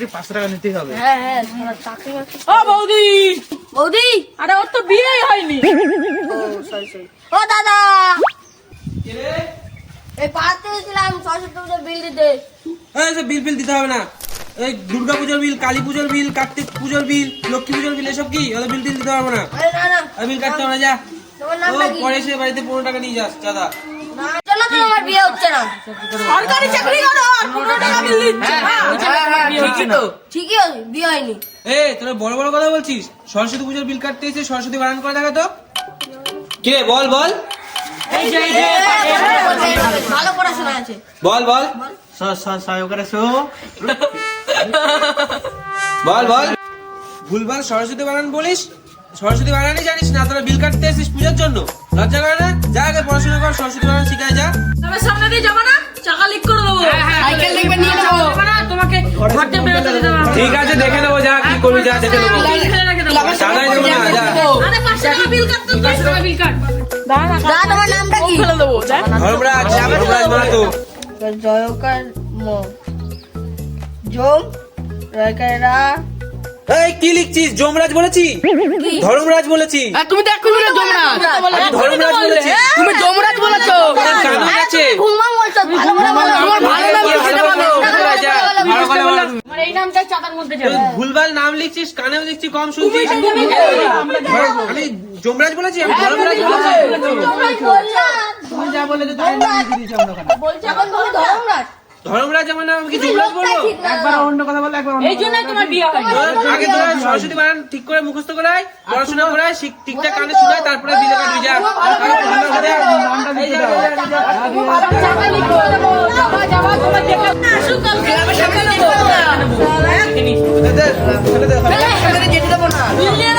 আমাকে 500 টাকা নিতেই হবে। হ্যাঁ হ্যাঁ চাকরি ও বৌদি বৌদি আরে ওর তো বিয়েই হয়নি। ও সরি ও দাদা এই পাড়াতে ছিলাম 600 টাকা বিল দিতে। বিল দিতে হবে না। এই দুর্গা পুজোর বিল, কালী পুজোর বিল, কার্তিক পুজোর বিল, লক্ষ্মী পুজোর বিল, এসব কি ওদের বিল দিতে হবে না। আরে না না আর বিল কাটতে হবে না, যা। তোমার ও নামটা কি? পরে এসে বাড়িতে 15 টাকা নিয়ে যাস চাঁদা। না চলো তো আমার বিয়ে হচ্ছে না। সরকারি চাকরি করো আর 15 টাকা বিল দিচ্ছে। ঠিকই তো। ঠিকই আছে বিয়ে হয়নি। তোরা বড় বড় কথা বলছিস। সরস্বতী পুজোর বিল কাটতে এসে সরস্বতী বারণ করে দেখা তো। কি রে, বল বল এই যে ভালো পড়াশোনা আছে। বল বল বল বল ভুলভাল সরস্বতী বানান বলিস। সরস্বতী বানানই জানিস না, তোরা বিল কাটতে এসেছিস পূজার জন্য। লজ্জা করে না? যা আগে পড়াশোনা কর, সরস্বতী বানান শিখায় যা। তবে সামনে দিয়ে যাবো না, চাকা লিক করে দেবো। সাইকেল দেখবে নিয়ে নেবো। তোমাকে ঘরতে বেরোতে দিতে পারবো না। ঠিক আছে, দেখে নেবো, যা কি করবি যা দেখে নেবো। বিল ফেলে রেখে দেবো। চাঁদাই দেবো না, যা। আরে 500 টাকা বিল কাটতে 500 টাকা বিল কাট। দাঁড়া দাদা তোমার নামটা কি? ফেলে দেবো দেখ। ধর্মরাজ মাহাতো। জয়কার জম রয়কারা এই কি লিখছিস? যমরাজ বলেছি? ধর্মরাজ বলেছি। তুমি তো এক্ষুনি বলে যমরাজ। আমি ধর্মরাজ বলেছি। তুমি যমরাজ বলেছো। তোদের কানে গেছে। ঘুমা বলছো ভালো করে বলো। তোমার ভালো নাম কি সেটা বলো। যা, ভালো করে বল। আমার এই নামটা চাঁদার মধ্যে যাবে। ভুলভাল নাম লিখছিস, কানেও লিখছিস, কম শুনছিস। আমি যমরাজ বলেছি? আমি ধর্মরাজ বলেছি। জমরাজ বললাম। তুমি যা বলে তাই নাম লিখে দিয়েছি আমরা ওখানে। বলছো এখন তুমি ধর্মরাজ। ধর্মরাজ আমার নাম, আমি কি যমরাজ বলবো? ঠিক না। একবার অন্য কথা বলে, একবার অন্য এই জন্যই তোমার বিয়ে হয়নি। আগে তোরা সরস্বতী বানান ঠিক করে মুখস্থ করায়, পড়াশোনা করায়, ঠিকঠাক কানে শোনায়, তারপরে বিলে কাটবি যা। নামটা লিখে দাও। চাকা লিক করে দেবো। যাবা তোমার দেখে আসুক কালকে আমি সামনে দেবো। ছেড়ে দে, ছেড়ে দে। যেতে দেবো না। বিল নিয়ে